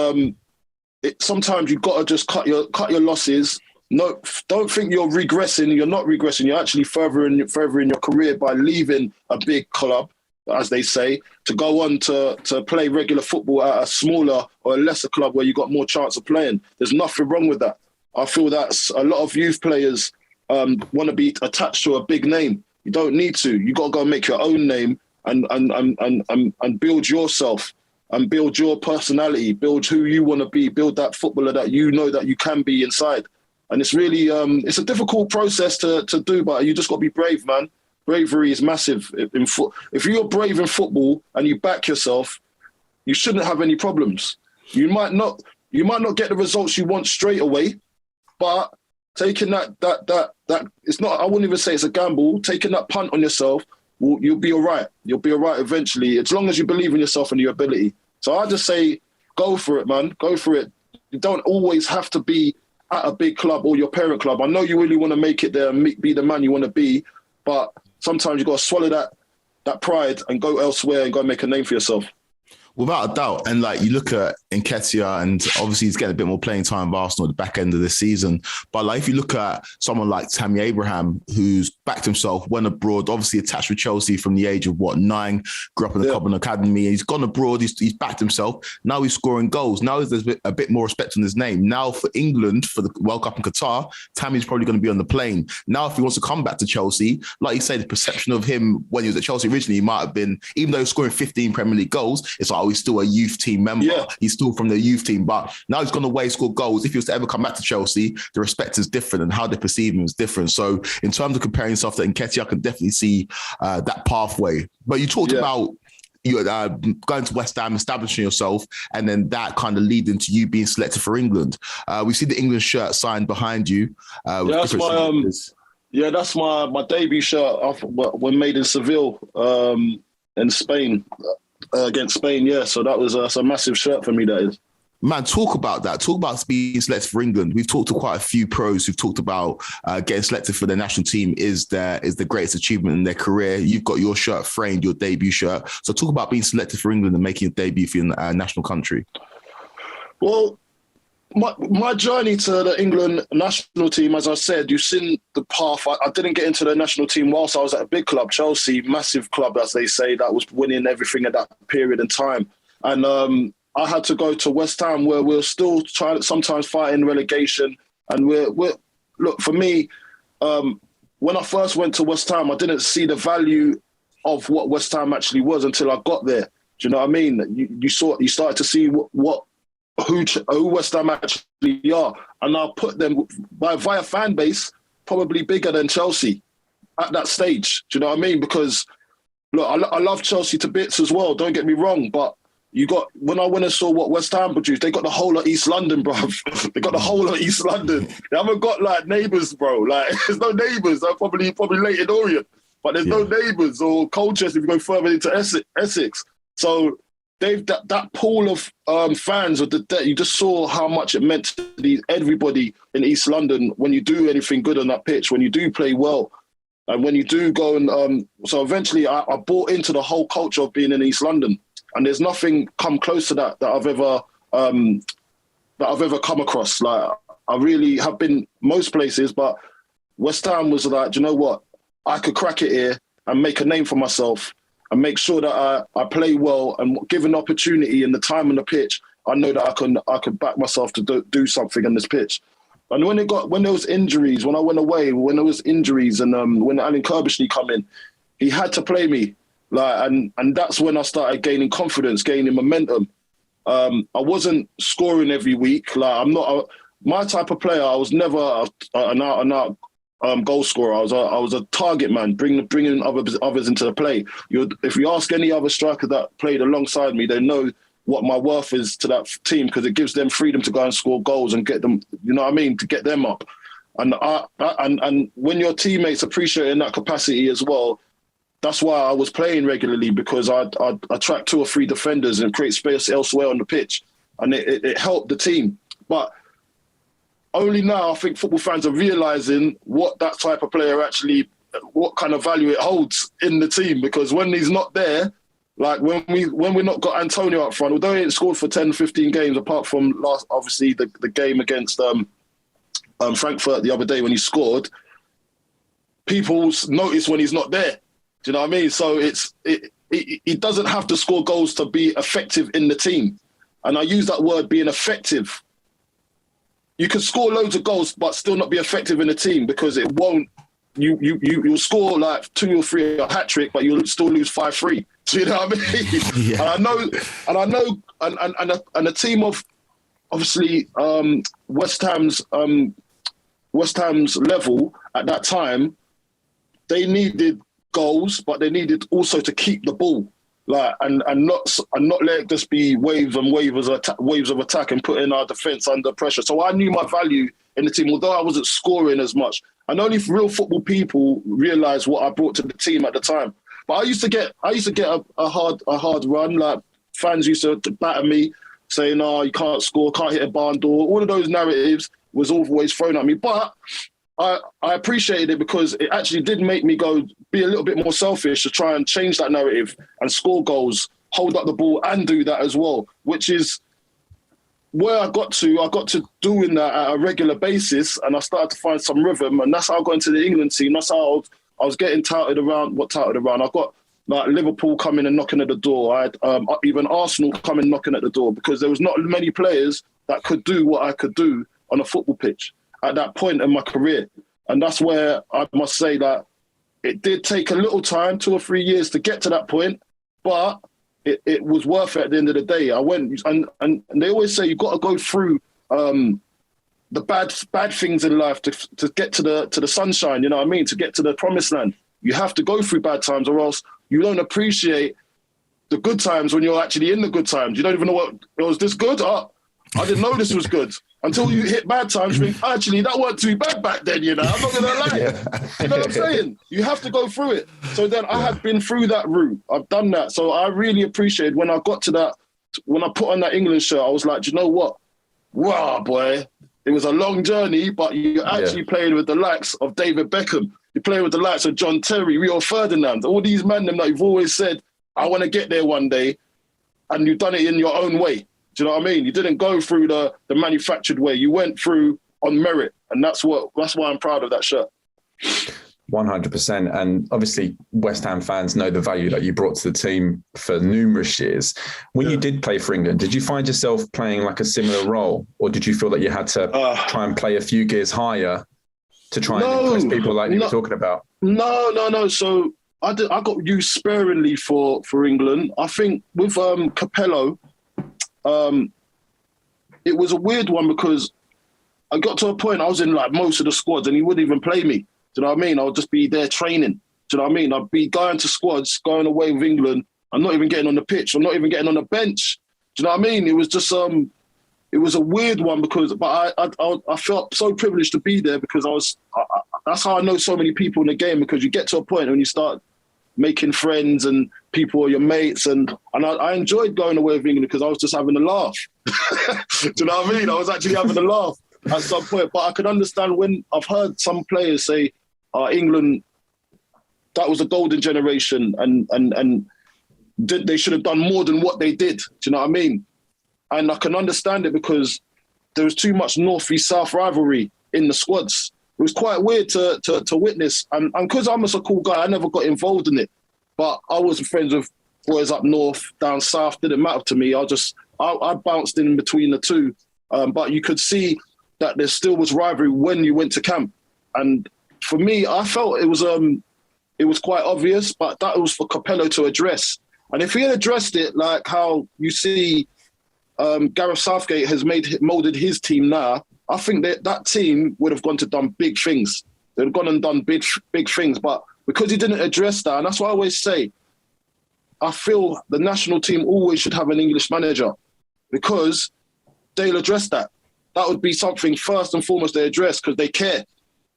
Sometimes you've got to just cut your losses. No, don't think you're regressing. You're not regressing. You're actually further in your career by leaving a big club, as they say, to go on to play regular football at a smaller or a lesser club where you got more chance of playing. There's nothing wrong with that. I feel that's a lot of youth players want to be attached to a big name. You don't need to. You got to go and make your own name and build yourself and build your personality, build who you want to be, build that footballer that you know that you can be inside. And it's really, it's a difficult process to do, but you just got to be brave, man. Bravery is massive. If you're brave in football and you back yourself, you shouldn't have any problems. You might not get the results you want straight away, but taking that it's not, I wouldn't even say it's a gamble. Taking that punt on yourself, you'll be all right. You'll be all right eventually, as long as you believe in yourself and your ability. So I just say, go for it, man. Go for it. You don't always have to be at a big club or your parent club. I know you really want to make it there and be the man you want to be, but sometimes you got to swallow that pride and go elsewhere and go and make a name for yourself. Without a doubt. And like you look at Nketiah, and obviously he's getting a bit more playing time with Arsenal at the back end of this season. But like if you look at someone like Tammy Abraham, who's backed himself, went abroad, obviously attached with Chelsea from the age of 9, grew up in the Cobham Academy. He's gone abroad, he's backed himself. Now he's scoring goals. Now there's a bit more respect on his name. Now for England, for the World Cup in Qatar, Tammy's probably going to be on the plane. Now if he wants to come back to Chelsea, like you say, the perception of him when he was at Chelsea originally might have been, even though he's scoring 15 Premier League goals, it's like, now he's still a youth team member. Yeah. He's still from the youth team, but now he's gone away, scored goals. If he was to ever come back to Chelsea, the respect is different and how they perceive him is different. So in terms of comparing yourself to Nketiah, I can definitely see that pathway. But you talked about you going to West Ham, establishing yourself, and then that kind of leading to you being selected for England. We see the England shirt signed behind you. That's my debut shirt when made in Seville in Spain against Spain. Yeah, so that was a massive shirt for me. That is. Man, talk about that. Talk about being selected for England. We've talked to quite a few pros who've talked about getting selected for their national team is the greatest achievement in their career. You've got your shirt framed, your debut shirt. So talk about being selected for England and making a debut for your national country. Well, my journey to the England national team, as I said, you've seen the path. I didn't get into the national team whilst I was at a big club, Chelsea, massive club, as they say, that was winning everything at that period in time. And I had to go to West Ham, where we're still trying, sometimes fighting relegation. And we're look, for me, when I first went to West Ham, I didn't see the value of what West Ham actually was until I got there. Do you know what I mean? You started to see who West Ham actually are. And I put them via fan base, probably bigger than Chelsea at that stage. Do you know what I mean? Because look, I love Chelsea to bits as well. Don't get me wrong, but when I went and saw what West Ham produced, they got the whole of East London, bro. They got the whole of East London. They haven't got like neighbours, bro. Like there's no neighbours. They're probably Leighton Orient, but there's no neighbours, or Colchester if you go further into Essex. So that pool of fans of you just saw how much it meant to everybody in East London when you do anything good on that pitch, when you do play well, and when you do go and so eventually I bought into the whole culture of being in East London. And there's nothing come close to that I've ever come across. Like I really have been most places, but West Ham was like, do you know what? I could crack it here and make a name for myself and make sure that I play well, and given opportunity and the time on the pitch, I know that I could back myself to do something on this pitch. And when there was injuries, when I went away, when there was injuries, and when Alan Pardew come in, he had to play me. Like, and that's when I started gaining confidence, gaining momentum. I wasn't scoring every week. Like I'm not my type of player. I was never an out goal scorer. I was a target man, bringing others into the play. If you ask any other striker that played alongside me, they know what my worth is to that team, because it gives them freedom to go and score goals and get them. You know what I mean? To get them up. And and when your teammates appreciate in that capacity as well. That's why I was playing regularly, because I'd attract 2 or 3 defenders and create space elsewhere on the pitch. And it helped the team. But only now I think football fans are realising what that type of player actually, what kind of value it holds in the team. Because when he's not there, like when we're not got Antonio up front, although he ain't scored for 10, 15 games, apart from obviously the game against Frankfurt the other day when he scored, people notice when he's not there. Do you know what I mean? So he doesn't have to score goals to be effective in the team. And I use that word, being effective. You can score loads of goals but still not be effective in the team, because it won't. You'll score like 2 or 3 a hat trick, but you'll still lose 5-3. Do you know what I mean? Yeah. And a team of obviously West Ham's level at that time, they needed goals, but they needed also to keep the ball, like and not let it just be waves of attack and putting our defence under pressure. So I knew my value in the team, although I wasn't scoring as much. And only real football people realise what I brought to the team at the time. But I used to get a hard run. Like fans used to batter me, saying, "Oh, you can't score, can't hit a barn door." All of those narratives was always thrown at me, but I appreciated it, because it actually did make me go be a little bit more selfish to try and change that narrative and score goals, hold up the ball and do that as well, which is where I got to doing that at a regular basis, and I started to find some rhythm, and that's how I got into the England team. That's how I was getting touted around. I got like Liverpool coming and knocking at the door. I had even Arsenal coming knocking at the door, because there was not many players that could do what I could do on a football pitch at that point in my career. And that's where I must say that it did take a little time, 2 or 3 years to get to that point, but it was worth it at the end of the day. I went and they always say you've got to go through the bad things in life to get to the sunshine. You know what I mean? To get to the promised land, you have to go through bad times, or else you don't appreciate the good times when you're actually in the good times. You don't even know what was this good. I didn't know this was good until you hit bad times. You think, actually, that wasn't too bad back then. You know, I'm not gonna lie. You know what I'm saying? You have to go through it. So then I had been through that route. I've done that. So I really appreciated when I got to that. When I put on that England shirt, I was like, you know what? Wow, boy. It was a long journey, but you're actually playing with the likes of David Beckham. You're playing with the likes of John Terry, Rio Ferdinand, all these men that you've always said, I want to get there one day, and you've done it in your own way. Do you know what I mean? You didn't go through the manufactured way. You went through on merit, and that's why I'm proud of that shirt. 100%. And obviously, West Ham fans know the value that you brought to the team for numerous years. When you did play for England, did you find yourself playing like a similar role, or did you feel that you had to try and play a few gears higher to try and impress people like you were talking about? No. So I got used sparingly for England. I think with Capello, it was a weird one because I got to a point I was in like most of the squads and he wouldn't even play me. Do you know what I mean? I would just be there training. Do you know what I mean? I'd be going to squads, going away with England. I'm not even getting on the pitch. I'm not even getting on the bench. Do you know what I mean? It was just it was a weird one but I felt so privileged to be there because that's how I know so many people in the game, because you get to a point when you start making friends and people are your mates, and I enjoyed going away with England because I was just having a laugh. Do you know what I mean? I was actually having a laugh at some point, but I could understand when I've heard some players say, England, that was a golden generation and they should have done more than what they did. Do you know what I mean? And I can understand it because there was too much North v South rivalry in the squads. It was quite weird to witness. And because I'm just a cool guy, I never got involved in it. But I was friends with boys up north, down south, didn't matter to me. I bounced in between the two. But you could see that there still was rivalry when you went to camp. And for me, I felt it was quite obvious, but that was for Capello to address. And if he had addressed it like how you see Gareth Southgate has moulded his team now, I think that team would have gone to done big things. They'd have gone and done big things. But because he didn't address that, and that's why I always say, I feel the national team always should have an English manager because they'll address that. That would be something first and foremost they address because they care.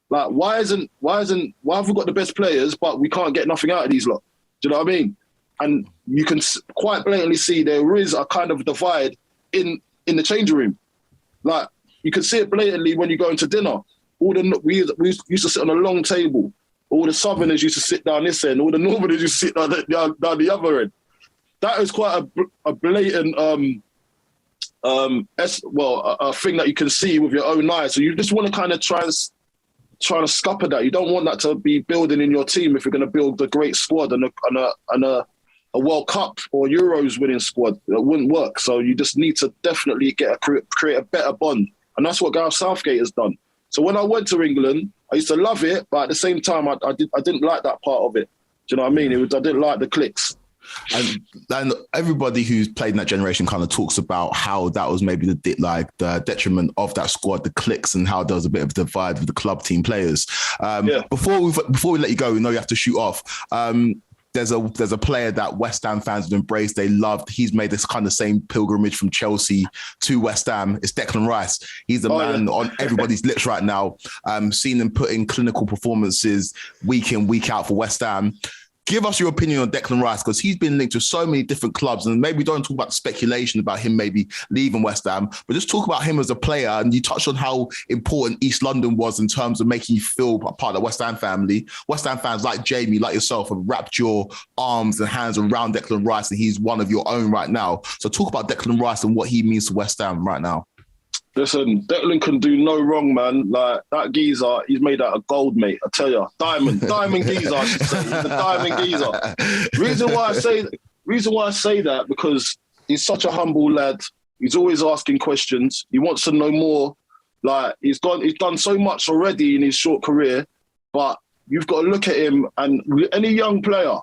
Like, why have we got the best players, but we can't get nothing out of these lot? Do you know what I mean? And you can quite blatantly see there is a kind of divide in the changing room. Like, you can see it blatantly when you go into dinner. We used to sit on a long table. All the Southerners used to sit down this end. All the Northerners used to sit down the other end. That is quite a blatant a thing that you can see with your own eyes. So you just want to kind of try to scupper that. You don't want that to be building in your team if you're going to build a great squad and a World Cup or Euros winning squad. It wouldn't work. So you just need to definitely create a better bond. And that's what Gareth Southgate has done. So when I went to England, I used to love it, but at the same time, I didn't like that part of it. Do you know what I mean? I didn't like the clicks. And everybody who's played in that generation kind of talks about how that was maybe the detriment of that squad, the cliques, and how there was a bit of a divide with the club team players. Before we let you go, we know you have to shoot off. There's a player that West Ham fans have embraced. They loved. He's made this kind of same pilgrimage from Chelsea to West Ham. It's Declan Rice. He's the man on everybody's lips right now. Seen him put in clinical performances week in, week out for West Ham. Give us your opinion on Declan Rice, because he's been linked to so many different clubs, and maybe don't talk about the speculation about him maybe leaving West Ham, but just talk about him as a player. And you touched on how important East London was in terms of making you feel a part of the West Ham family. West Ham fans like Jamie, like yourself, have wrapped your arms and hands around Declan Rice, and he's one of your own right now. So talk about Declan Rice and what he means to West Ham right now. Listen, Declan can do no wrong, man. Like, that geezer, he's made out of gold, mate. I tell you, diamond geezer, I should say. He's a diamond geezer. Reason why I say that, because he's such a humble lad. He's always asking questions. He wants to know more. Like, he's done so much already in his short career, but you've got to look at him, and any young player,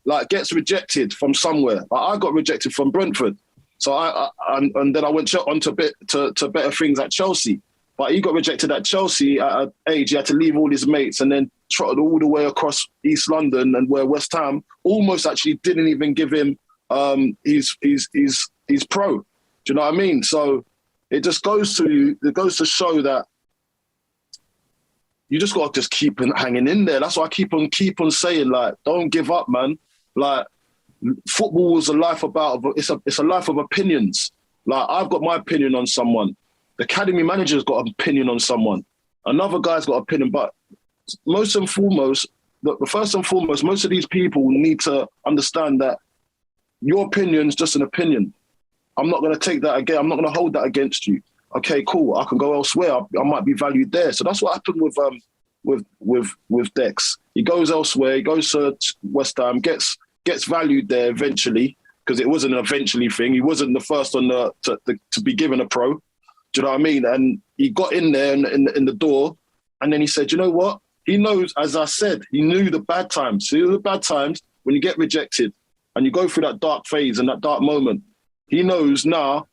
like gets rejected from somewhere. Like, I got rejected from Brentford. So and then I went on to better things at Chelsea. But he got rejected at Chelsea at an age. He had to leave all his mates and then trotted all the way across East London, and where West Ham almost actually didn't even give him his pro. Do you know what I mean? So it goes to show that you just got to just keep hanging in there. That's why I keep on saying, like, don't give up, man. Like, football is a life it's a life of opinions. Like, I've got my opinion on someone. The academy manager's got an opinion on someone. Another guy's got an opinion. But most and foremost, first and foremost, most of these people need to understand that your opinion's just an opinion. I'm not going to take that again. I'm not going to hold that against you. Okay, cool. I can go elsewhere. I might be valued there. So that's what happened with Dex. He goes elsewhere. He goes to West Ham, gets valued there eventually, because it wasn't an eventually thing. He wasn't the first on to be given a pro. Do you know what I mean? And he got in there in the door, and then he said, you know what? He knows, as I said, he knew the bad times. See, the bad times when you get rejected and you go through that dark phase and that dark moment. He knows now,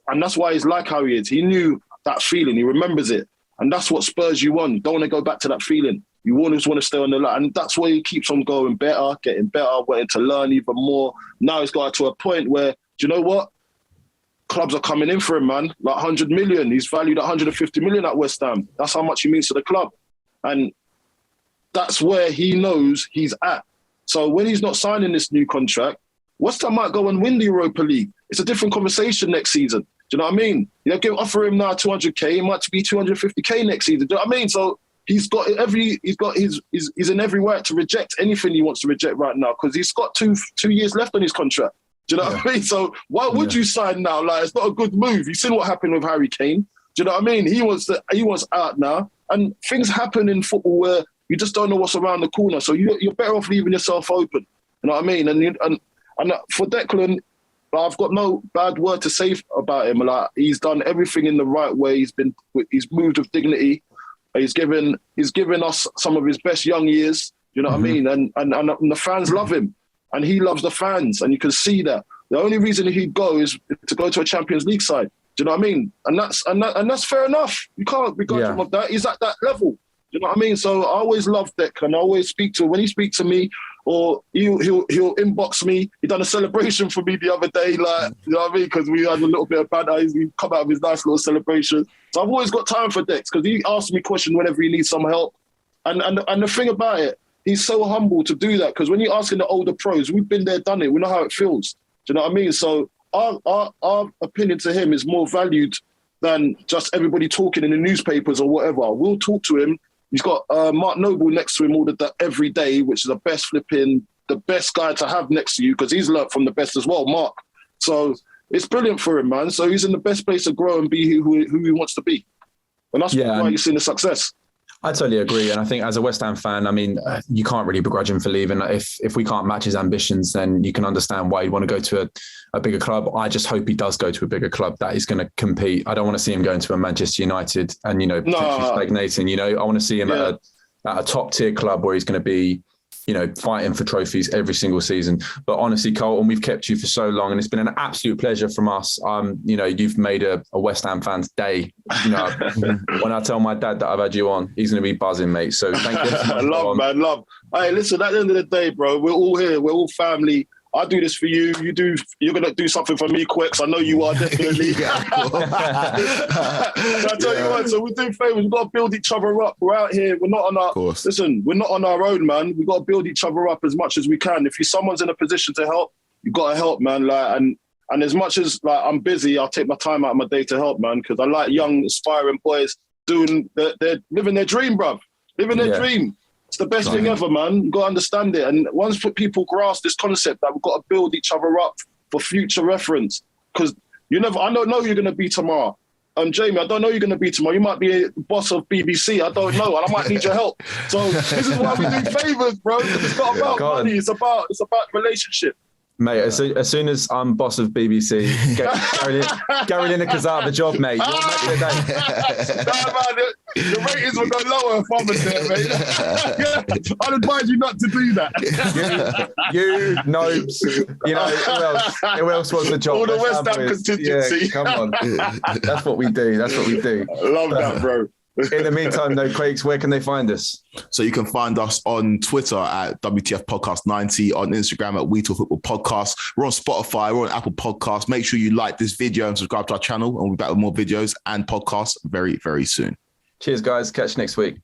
and that's why he's like how he is. He knew that feeling. He remembers it. And that's what spurs you on. You don't want to go back to that feeling. You always want to stay on the line. And that's why he keeps on going better, getting better, wanting to learn even more. Now he's got to a point where, do you know what? Clubs are coming in for him, man. Like 100 million. He's valued at 150 million at West Ham. That's how much he means to the club. And that's where he knows he's at. So when he's not signing this new contract, West Ham might go and win the Europa League. It's a different conversation next season. Do you know what I mean? You know, offer him now 200k, it might be 250k next season. Do you know what I mean? So he's in every right to reject anything he wants to reject right now, because he's got two years left on his contract. Do you know what I mean? So why would you sign now? Like, it's not a good move. You've seen what happened with Harry Kane. Do you know what I mean? He wants out now, and things happen in football where you just don't know what's around the corner. So you're better off leaving yourself open. You know what I mean? And for Declan, I've got no bad word to say about him. Like, he's done everything in the right way. He's moved with dignity. He's given us some of his best young years. You know what I mean? And the fans love him, and he loves the fans, and you can see that. The only reason he'd go is to go to a Champions League side. Do you know what I mean? And that's fair enough. You can't begrudge him of that. He's at that level. Do you know what I mean? So I always love Declan. I always speak to him. When he speaks to me, or he'll inbox me. He done a celebration for me the other day, like, you know what I mean? Because we had a little bit of banter. He come out of his nice little celebration. So I've always got time for Dex, because he asks me questions whenever he needs some help. And the thing about it, he's so humble to do that, because when you're asking the older pros, we've been there, done it. We know how it feels. Do you know what I mean? So our opinion to him is more valued than just everybody talking in the newspapers or whatever. We'll talk to him. He's got Mark Noble next to him every day, which is the best guy to have next to you, because he's learnt from the best as well, Mark. So it's brilliant for him, man. So he's in the best place to grow and be who he wants to be. And that's why you're seeing the success. I totally agree. And I think as a West Ham fan, I mean, you can't really begrudge him for leaving. If we can't match his ambitions, then you can understand why he'd want to go to a bigger club. I just hope he does go to a bigger club that is going to compete. I don't want to see him going to a Manchester United and, potentially stagnating. I want to see him at a top tier club where he's going to be, fighting for trophies every single season. But honestly, Carlton, we've kept you for so long, and it's been an absolute pleasure from us. You've made a West Ham fan's day. When I tell my dad that I've had you on, he's going to be buzzing, mate. So thank you. Love. Hey, listen, at the end of the day, bro, we're all here. We're all family. I do this for you. You're going to do something for me, Quex. I know you are, definitely. I tell you what, so we do favours. We've got to build each other up. We're out here. We're not on our... Listen, we're not on our own, man. We've got to build each other up as much as we can. If someone's in a position to help, you've got to help, man. Like, and as much as I'm busy, I'll take my time out of my day to help, man, because I like young, aspiring boys they're living their dream, bruv. Living their dream. It's the best thing ever, man. You've got to understand it. And once people grasp this concept that we've got to build each other up for future reference, because I don't know who you're going to be tomorrow. Jamie, I don't know who you're going to be tomorrow. You might be a boss of BBC. I don't know. And I might need your help. So this is why we do favours, bro. It's not about money. It's about relationship. Mate, as soon as I'm boss of BBC, Gary Lineker's out of the job, mate. You're match of the day. The ratings will go lower if I was there, mate. I'd advise you not to do that. You Nobes, who else was the job? All the West Ham contingency. Yeah, come on. That's what we do. I love that, bro. In the meantime, though, Quakes, where can they find us? So you can find us on Twitter at WTF Podcast 90, on Instagram at We Talk Football Podcast. We're on Spotify, we're on Apple Podcasts. Make sure you like this video and subscribe to our channel, and we'll be back with more videos and podcasts very, very soon. Cheers, guys. Catch you next week.